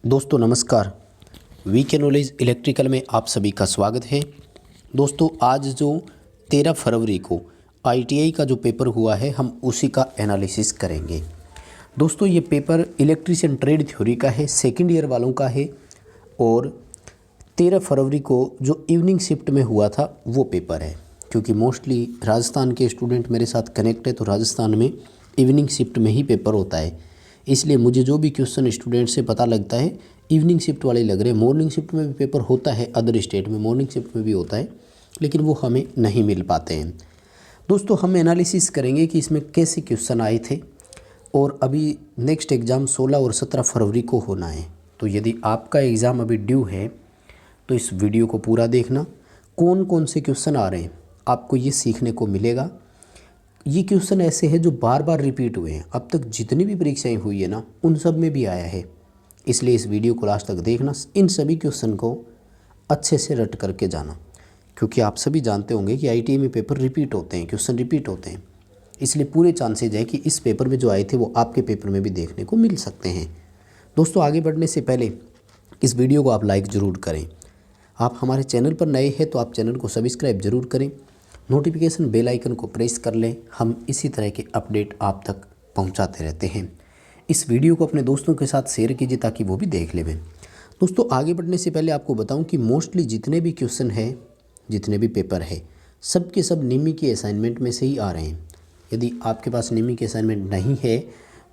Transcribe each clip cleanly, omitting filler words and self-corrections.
दोस्तों नमस्कार। VK knowledge electrical में आप सभी का स्वागत है। दोस्तों आज जो 13 फरवरी को आईटीआई का जो पेपर हुआ है हम उसी का एनालिसिस करेंगे। दोस्तों ये पेपर इलेक्ट्रीशियन ट्रेड थ्योरी का है, सेकंड ईयर वालों का है और 13 फरवरी को जो इवनिंग शिफ्ट में हुआ था वो पेपर है। क्योंकि मोस्टली राजस्थान के स्टूडेंट मेरे साथ कनेक्ट है तो राजस्थान में इवनिंग शिफ्ट में ही पेपर होता है, इसलिए मुझे जो भी क्वेश्चन स्टूडेंट से पता लगता है इवनिंग शिफ्ट वाले लग रहे हैं। मॉर्निंग शिफ्ट में भी पेपर होता है, अदर स्टेट में मॉर्निंग शिफ्ट में भी होता है, लेकिन वो हमें नहीं मिल पाते हैं। दोस्तों हम एनालिसिस करेंगे कि इसमें कैसे क्वेश्चन आए थे और अभी नेक्स्ट एग्ज़ाम 16 और 17 फरवरी को होना है। तो यदि आपका एग्ज़ाम अभी ड्यू है तो इस वीडियो को पूरा देखना, कौन कौन से क्वेश्चन आ रहे हैं आपको ये सीखने को मिलेगा। ये क्वेश्चन ऐसे हैं जो बार बार रिपीट हुए हैं, अब तक जितनी भी परीक्षाएं हुई है ना उन सब में भी आया है, इसलिए इस वीडियो को लास्ट तक देखना। इन सभी क्वेश्चन को अच्छे से रट करके जाना, क्योंकि आप सभी जानते होंगे कि आईटीआई में पेपर रिपीट होते हैं, क्वेश्चन रिपीट होते हैं, इसलिए पूरे चांसेज है कि इस पेपर में जो आए थे वो आपके पेपर में भी देखने को मिल सकते हैं। दोस्तों आगे बढ़ने से पहले इस वीडियो को आप लाइक ज़रूर करें। आप हमारे चैनल पर नए हैं तो आप चैनल को सब्सक्राइब जरूर करें, नोटिफिकेशन बेल आइकन को प्रेस कर लें। हम इसी तरह के अपडेट आप तक पहुंचाते रहते हैं। इस वीडियो को अपने दोस्तों के साथ शेयर कीजिए ताकि वो भी देख लें। दोस्तों आगे बढ़ने से पहले आपको बताऊं कि मोस्टली जितने भी क्वेश्चन हैं, जितने भी पेपर है, सब के सब निमी के असाइनमेंट में से ही आ रहे हैं। यदि आपके पास निमी के असाइनमेंट नहीं है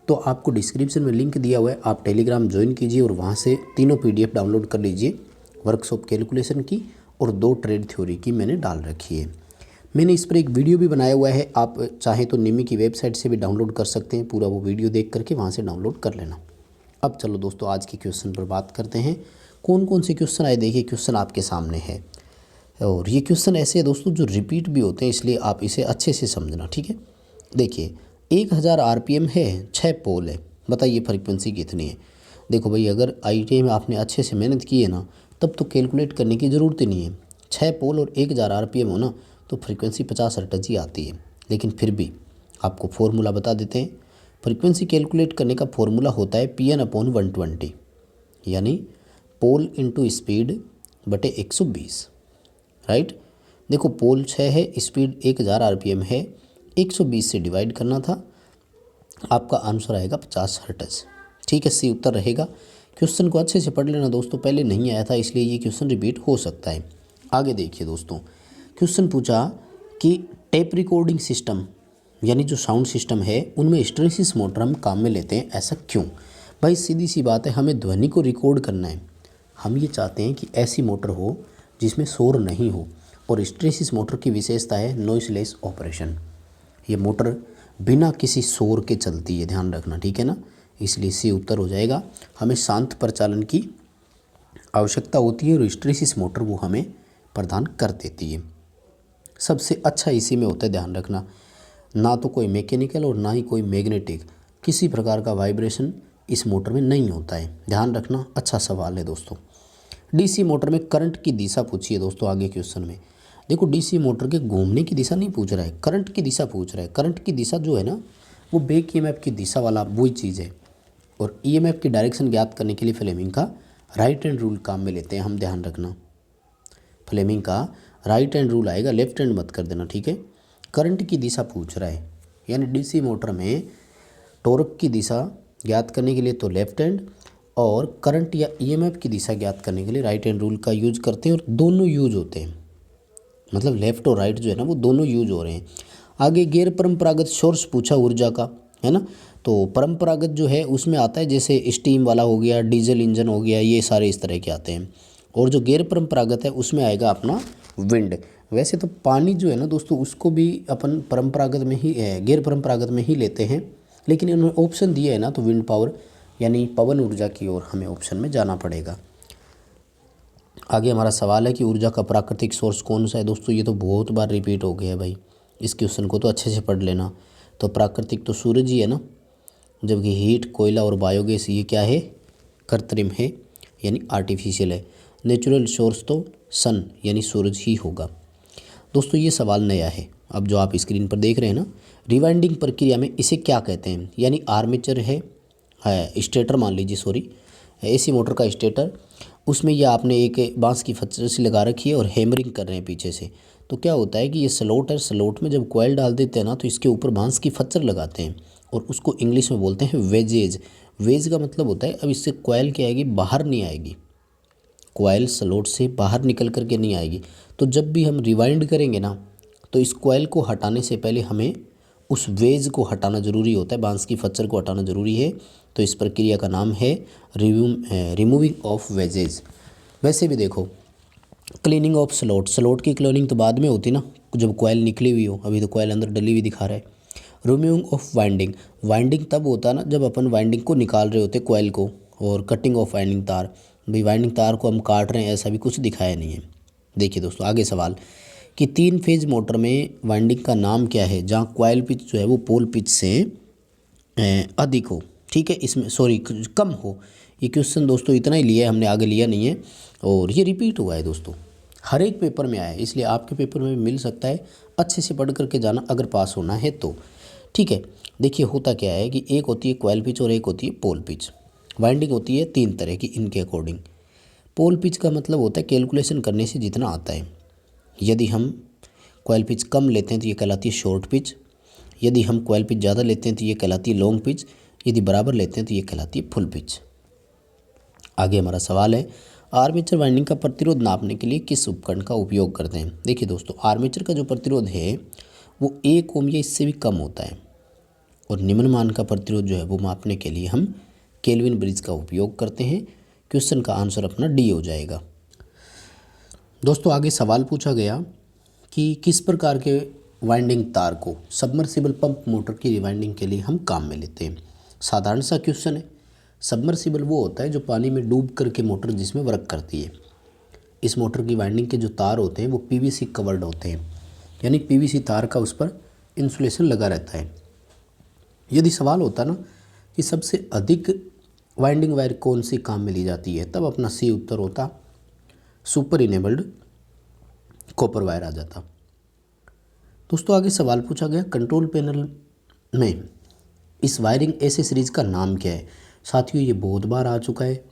तो आपको डिस्क्रिप्शन में लिंक दिया हुआ है, आप टेलीग्राम ज्वाइन कीजिए और वहाँ से तीनों PDF डाउनलोड कर लीजिए। वर्कशॉप कैलकुलेशन की और 2 ट्रेड थ्योरी की मैंने डाल रखी है। मैंने इस पर एक वीडियो भी बनाया हुआ है, आप चाहें तो निमी की वेबसाइट से भी डाउनलोड कर सकते हैं, पूरा वो वीडियो देख करके वहाँ से डाउनलोड कर लेना। अब चलो दोस्तों आज के क्वेश्चन पर बात करते हैं। कौन कौन से क्वेश्चन आए, देखिए क्वेश्चन आपके सामने है और ये क्वेश्चन ऐसे है दोस्तों जो रिपीट भी होते हैं, इसलिए आप इसे अच्छे से समझना, ठीक है। देखिए 1000 RPM है, 6 पोल है, बताइए फ्रीक्वेंसी कितनी है। देखो भाई अगर आईटीआई में आपने अच्छे से मेहनत की है ना तब तो कैलकुलेट करने की ज़रूरत ही नहीं है। 6 पोल और 1000 RPM हो ना तो फ्रीक्वेंसी 50 हर्ट्ज ही आती है, लेकिन फिर भी आपको फॉर्मूला बता देते हैं। फ्रीक्वेंसी कैलकुलेट करने का फॉर्मूला होता है Pn/120, यानी पोल इंटू स्पीड बटे 120, राइट। देखो पोल 6 है, स्पीड 1000 RPM है, 120 से डिवाइड करना था, आपका आंसर आएगा 50 हर्ट्ज। ठीक है, सी उत्तर रहेगा। क्वेश्चन को अच्छे से पढ़ लेना दोस्तों, पहले नहीं आया था इसलिए ये क्वेश्चन रिपीट हो सकता है। आगे देखिए दोस्तों, क्वेश्चन पूछा कि टेप रिकॉर्डिंग सिस्टम यानी जो साउंड सिस्टम है उनमें हिस्टैरिसीस मोटर हम काम में लेते हैं, ऐसा क्यों। भाई सीधी सी बात है, हमें ध्वनि को रिकॉर्ड करना है। हम ये चाहते हैं कि ऐसी मोटर हो जिसमें शोर नहीं हो, और हिस्टैरिसीस मोटर की विशेषता है नॉइसलेस ऑपरेशन। ये मोटर बिना किसी शोर के चलती है, ध्यान रखना, ठीक है ना। इसलिए सी उत्तर हो जाएगा। हमें शांत प्रचालन की आवश्यकता होती है और हिस्टैरिसीस मोटर वो हमें प्रदान कर देती है। सबसे अच्छा इसी में होता है, ध्यान रखना, ना तो कोई मैकेनिकल और ना ही कोई मैग्नेटिक, किसी प्रकार का वाइब्रेशन इस मोटर में नहीं होता है, ध्यान रखना। अच्छा सवाल है दोस्तों। डीसी मोटर में करंट की दिशा पूछी है दोस्तों आगे क्वेश्चन में। देखो डीसी मोटर के घूमने की दिशा नहीं पूछ रहा है, करंट की दिशा पूछ रहा है। करंट की दिशा जो है ना वो बैक EMF की दिशा वाला वही चीज़ है, और EMF की डायरेक्शन ज्ञात करने के लिए फ्लेमिंग का राइट हैंड रूल काम में लेते हैं हम, ध्यान रखना। फ्लेमिंग का राइट हैंड रूल आएगा, लेफ्ट हैंड मत कर देना, ठीक है। करंट की दिशा पूछ रहा है, यानी डीसी मोटर में टॉर्क की दिशा ज्ञात करने के लिए तो लेफ्ट हैंड, और करंट या EMF की दिशा ज्ञात करने के लिए राइट हैंड रूल का यूज करते हैं, और दोनों यूज होते हैं, मतलब लेफ्ट और राइट जो है ना वो दोनों यूज हो रहे हैं। आगे गैर परंपरागत सोर्स पूछा ऊर्जा का, है ना। तो परंपरागत जो है उसमें आता है जैसे स्टीम वाला हो गया, डीजल इंजन हो गया, ये सारे इस तरह के आते हैं। और जो गैर परंपरागत है उसमें आएगा अपना विंड। वैसे तो पानी जो है ना दोस्तों उसको भी अपन परंपरागत में ही गैर परंपरागत में ही लेते हैं, लेकिन इन्होंने ऑप्शन दिया है ना तो विंड पावर यानी पवन ऊर्जा की ओर हमें ऑप्शन में जाना पड़ेगा। आगे हमारा सवाल है कि ऊर्जा का प्राकृतिक सोर्स कौन सा है। दोस्तों ये तो बहुत बार रिपीट हो गया है भाई, इस क्वेश्चन को तो अच्छे से पढ़ लेना। तो प्राकृतिक तो सूरज ही है ना, जबकि हीट, कोयला और बायोगैस ये क्या है, कृत्रिम है यानी आर्टिफिशियल है। नेचुरल सोर्स तो सन यानी सूरज ही होगा। दोस्तों ये सवाल नया है, अब जो आप स्क्रीन पर देख रहे हैं ना, रिवाइंडिंग प्रक्रिया में इसे क्या कहते हैं, यानी आर्मेचर है स्टेटर मान लीजिए, सॉरी एसी मोटर का स्टेटर, उसमें ये आपने एक बांस की फच्चर सी लगा रखी है और हैमरिंग कर रहे हैं पीछे से। तो क्या होता है कि ये स्लॉट है, स्लॉट में जब कॉइल डाल देते हैं ना तो इसके ऊपर बांस की फच्चर लगाते हैं और उसको इंग्लिश में बोलते हैं वेजेज। वेज का मतलब होता है अब इससे कॉइल क्या आएगी, बाहर नहीं आएगी, कॉइल स्लॉट से बाहर निकल करके नहीं आएगी। तो जब भी हम रिवाइंड करेंगे ना तो इस कॉइल को हटाने से पहले हमें उस वेज को हटाना ज़रूरी होता है, बांस की फच्चर को हटाना ज़रूरी है। तो इस प्रक्रिया का नाम है रिमूविंग ऑफ वेजेज। वैसे भी देखो, क्लीनिंग ऑफ स्लॉट, स्लॉट की क्लीनिंग तो बाद में होती ना जब कॉइल निकली हुई हो, अभी तो कॉइल अंदर डली हुई दिखा रहा है। रिमूविंग ऑफ वाइंडिंग, वाइंडिंग तब होता है ना जब अपन वाइंडिंग को निकाल रहे होते कॉइल को। और कटिंग ऑफ वाइंडिंग तार, भाई वाइंडिंग तार को हम काट रहे हैं ऐसा भी कुछ दिखाया नहीं है। देखिए दोस्तों आगे सवाल कि 3 फेज मोटर में वाइंडिंग का नाम क्या है जहाँ कॉइल पिच जो है वो पोल पिच से अधिक हो, ठीक है, इसमें सॉरी कम हो। ये क्वेश्चन दोस्तों इतना ही लिया है हमने, आगे लिया नहीं है और ये रिपीट हुआ है दोस्तों, हर एक पेपर में आया है, इसलिए आपके पेपर में भी मिल सकता है। अच्छे से पढ़ करके जाना अगर पास होना है तो, ठीक है। देखिए होता क्या है कि एक होती है कॉइल पिच और एक होती है पोल पिच। वाइंडिंग होती है 3 तरह की इनके अकॉर्डिंग। पोल पिच का मतलब होता है कैलकुलेशन करने से जितना आता है। यदि हम कॉइल पिच कम लेते हैं तो ये कहलाती है शॉर्ट पिच, यदि हम कॉइल पिच ज़्यादा लेते हैं तो ये कहलाती है लॉन्ग पिच, यदि बराबर लेते हैं तो ये कहलाती है फुल पिच। आगे हमारा सवाल है आर्मेचर वाइंडिंग का प्रतिरोध नापने के लिए किस उपकरण का उपयोग करते हैं। देखिए दोस्तों आर्मेचर का जो प्रतिरोध है वो 1 ओम या इससे भी कम होता है और निम्न मान का प्रतिरोध जो है वो मापने के लिए हम केल्विन ब्रिज का उपयोग करते हैं। क्वेश्चन का आंसर अपना डी हो जाएगा। दोस्तों आगे सवाल पूछा गया कि किस प्रकार के वाइंडिंग तार को सबमर्सिबल पंप मोटर की रिवाइंडिंग के लिए हम काम में लेते हैं। साधारण सा क्वेश्चन है। सबमर्सिबल वो होता है जो पानी में डूब करके मोटर जिसमें वर्क करती है। इस मोटर की वाइंडिंग के जो तार होते हैं वो पीवीसी कवर्ड होते हैं, यानी पीवीसी तार का उस पर इंसुलेशन लगा रहता है। यदि सवाल होता ना कि सबसे अधिक वाइंडिंग वायर कौन सी काम में ली जाती है, तब अपना सी उत्तर होता, सुपर इनेबल्ड कॉपर वायर आ जाता। दोस्तों आगे सवाल पूछा गया कंट्रोल पैनल में इस वायरिंग एसेसरीज का नाम क्या है। साथियों ये बहुत बार आ चुका है,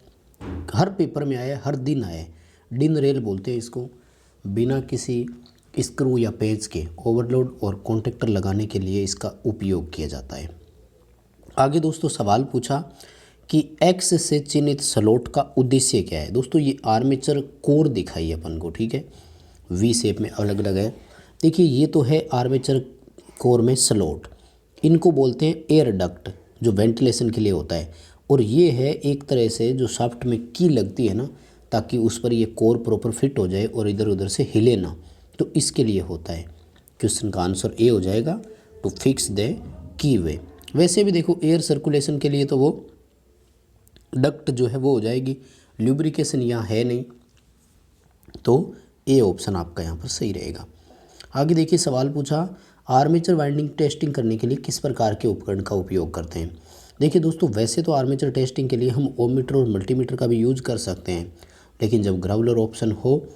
हर पेपर में आया है, हर दिन आया है। डिन रेल बोलते हैं इसको। बिना किसी स्क्रू या पेंच के ओवरलोड और कॉन्टेक्टर लगाने के लिए इसका उपयोग किया जाता है। आगे दोस्तों सवाल पूछा कि एक्स से चिन्हित स्लॉट का उद्देश्य क्या है। दोस्तों ये आर्मेचर कोर दिखाई अपन को, ठीक है, वी शेप में अलग अलग है। देखिए ये तो है आर्मेचर कोर में स्लॉट, इनको बोलते हैं एयर डक्ट जो वेंटिलेशन के लिए होता है। और ये है एक तरह से जो शाफ्ट में की लगती है ना, ताकि उस पर ये कोर प्रॉपर फिट हो जाए और इधर उधर से हिले ना, तो इसके लिए होता है। क्वेश्चन का आंसर ए हो जाएगा, टू फिक्स द की वे। वैसे भी देखो एयर सर्कुलेशन के लिए तो वो डक्ट जो है वो हो जाएगी, ल्यूब्रिकेशन यहाँ है नहीं, तो ए ऑप्शन आपका यहाँ पर सही रहेगा। आगे देखिए सवाल पूछा आर्मेचर वाइंडिंग टेस्टिंग करने के लिए किस प्रकार के उपकरण का उपयोग करते हैं। देखिए दोस्तों वैसे तो आर्मेचर टेस्टिंग के लिए हम ओमीटर और मल्टीमीटर का भी यूज़ कर सकते हैं, लेकिन जब ग्राउलर ऑप्शन हो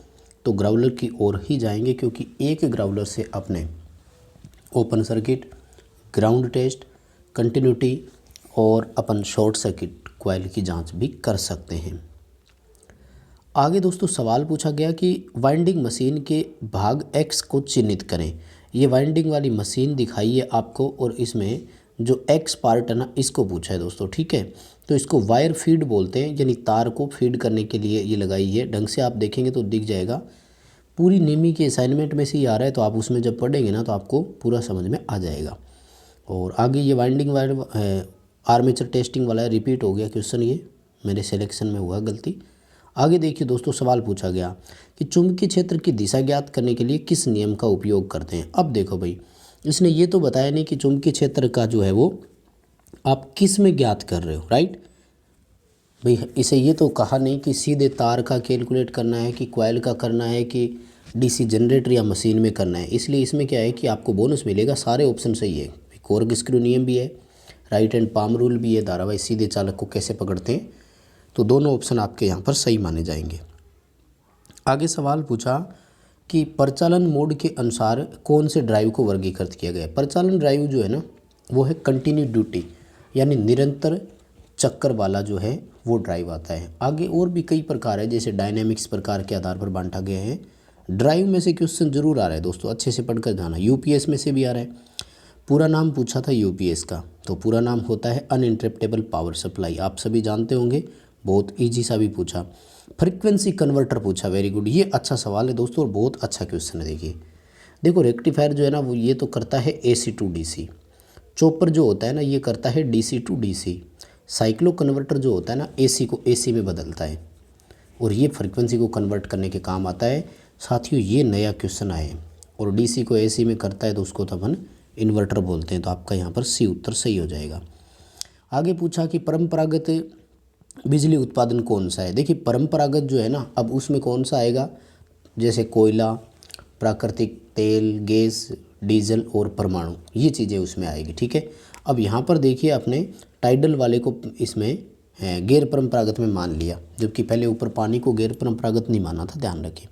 तो ग्राउलर की ओर ही जाएंगे, क्योंकि एक ग्राउलर से अपने open circuit, ground test, continuity और अपन शॉर्ट सर्किट कॉइल की जांच भी कर सकते हैं। आगे दोस्तों सवाल पूछा गया कि वाइंडिंग मशीन के भाग एक्स को चिन्हित करें। ये वाइंडिंग वाली मशीन दिखाई है आपको और इसमें जो एक्स पार्ट है ना इसको पूछा है दोस्तों, ठीक है। तो इसको वायर फीड बोलते हैं, यानी तार को फीड करने के लिए ये लगाई है। ढंग से आप देखेंगे तो दिख जाएगा, पूरी नेमी के असाइनमेंट में से ही आ रहा है, तो आप उसमें जब पढ़ेंगे ना तो आपको पूरा समझ में आ जाएगा। और आगे ये वाइंडिंग वायर आर्मेचर टेस्टिंग वाला रिपीट हो गया क्वेश्चन, ये मेरे सिलेक्शन में हुआ गलती। आगे देखिए दोस्तों सवाल पूछा गया कि चुंबकीय क्षेत्र की दिशा ज्ञात करने के लिए किस नियम का उपयोग करते हैं। अब देखो भाई इसने ये तो बताया नहीं कि चुंबकीय क्षेत्र का जो है वो आप किस में ज्ञात कर रहे हो, राइट भाई। इसे ये तो कहा नहीं कि सीधे तार का कैलकुलेट करना है, कि कॉइल का करना है, कि डीसी जनरेटर या मशीन में करना है। इसलिए इसमें क्या है कि आपको बोनस मिलेगा, सारे ऑप्शन सही है। कोर्ग स्क्रू नियम भी है, राइट एंड पाम रूल भी है, धारावाही सीधे चालक को कैसे पकड़ते हैं, तो दोनों ऑप्शन आपके यहाँ पर सही माने जाएंगे। आगे सवाल पूछा कि परिचालन मोड के अनुसार कौन से ड्राइव को वर्गीकृत किया गया है। परिचालन ड्राइव जो है ना वो है कंटिन्यू ड्यूटी, यानी निरंतर चक्कर वाला जो है वो ड्राइव आता है। आगे और भी कई प्रकार है, जैसे डायनेमिक्स प्रकार के आधार पर बांटा गया है। ड्राइव में से क्वेश्चन जरूर आ रहा है दोस्तों, अच्छे से पढ़कर जाना। यूपीएस में से भी आ रहा है। पूरा नाम पूछा था यूपीएस का, तो पूरा नाम होता है अनइंटरप्टेबल पावर सप्लाई, आप सभी जानते होंगे, बहुत ईजी सा भी पूछा। फ्रीक्वेंसी कन्वर्टर पूछा, वेरी गुड, ये अच्छा सवाल है दोस्तों और बहुत अच्छा क्वेश्चन है। देखिए देखो रेक्टिफायर जो है ना वो ये तो करता है AC टू DC, चॉपर जो होता है ना ये करता है DC to DC, cyclo converter जो होता है ना AC को AC में बदलता है और ये फ्रीक्वेंसी को कन्वर्ट करने के काम आता है। साथियों ये नया क्वेश्चन आए और DC को AC में करता है तो उसको तो अपन इन्वर्टर बोलते हैं, तो आपका यहाँ पर C उत्तर सही हो जाएगा। आगे पूछा कि परंपरागत बिजली उत्पादन कौन सा है। देखिए परंपरागत जो है ना, अब उसमें कौन सा आएगा, जैसे कोयला, प्राकृतिक तेल, गैस, डीजल और परमाणु, ये चीज़ें उसमें आएगी, ठीक है। अब यहाँ पर देखिए अपने टाइडल वाले को इसमें गैर परंपरागत में मान लिया, जबकि पहले ऊपर पानी को गैर परंपरागत नहीं माना था, ध्यान रखें।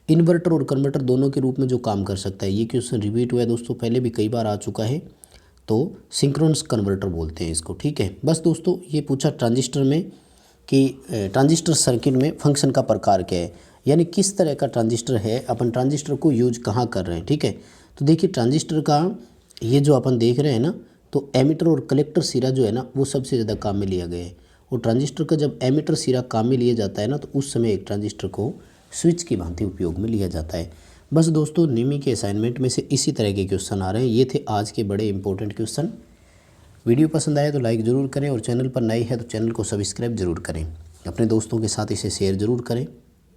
इन्वर्टर और कन्वर्टर दोनों के रूप में जो काम कर सकता है, ये क्वेश्चन रिपीट हुआ है दोस्तों, पहले भी कई बार आ चुका है, तो सिंक्रोनस कन्वर्टर बोलते हैं इसको, ठीक है। बस दोस्तों ये पूछा ट्रांजिस्टर में कि ट्रांजिस्टर सर्किट में फंक्शन का प्रकार क्या है, यानी किस तरह का ट्रांजिस्टर है, अपन ट्रांजिस्टर को यूज कहाँ कर रहे हैं, ठीक है। तो देखिए ट्रांजिस्टर का ये जो अपन देख रहे हैं ना, तो एमिटर और कलेक्टर सिरा जो है ना वो सबसे ज़्यादा काम में लिया गया है। और ट्रांजिस्टर का जब एमिटर सिरा काम में लिया जाता है ना, तो उस समय एक ट्रांजिस्टर को स्विच की भांति उपयोग में लिया जाता है। बस दोस्तों निमी के असाइनमेंट में से इसी तरह के क्वेश्चन आ रहे हैं, ये थे आज के बड़े इंपॉर्टेंट क्वेश्चन। वीडियो पसंद आए तो लाइक ज़रूर करें और चैनल पर नए हैं तो चैनल को सब्सक्राइब ज़रूर करें, अपने दोस्तों के साथ इसे शेयर ज़रूर करें।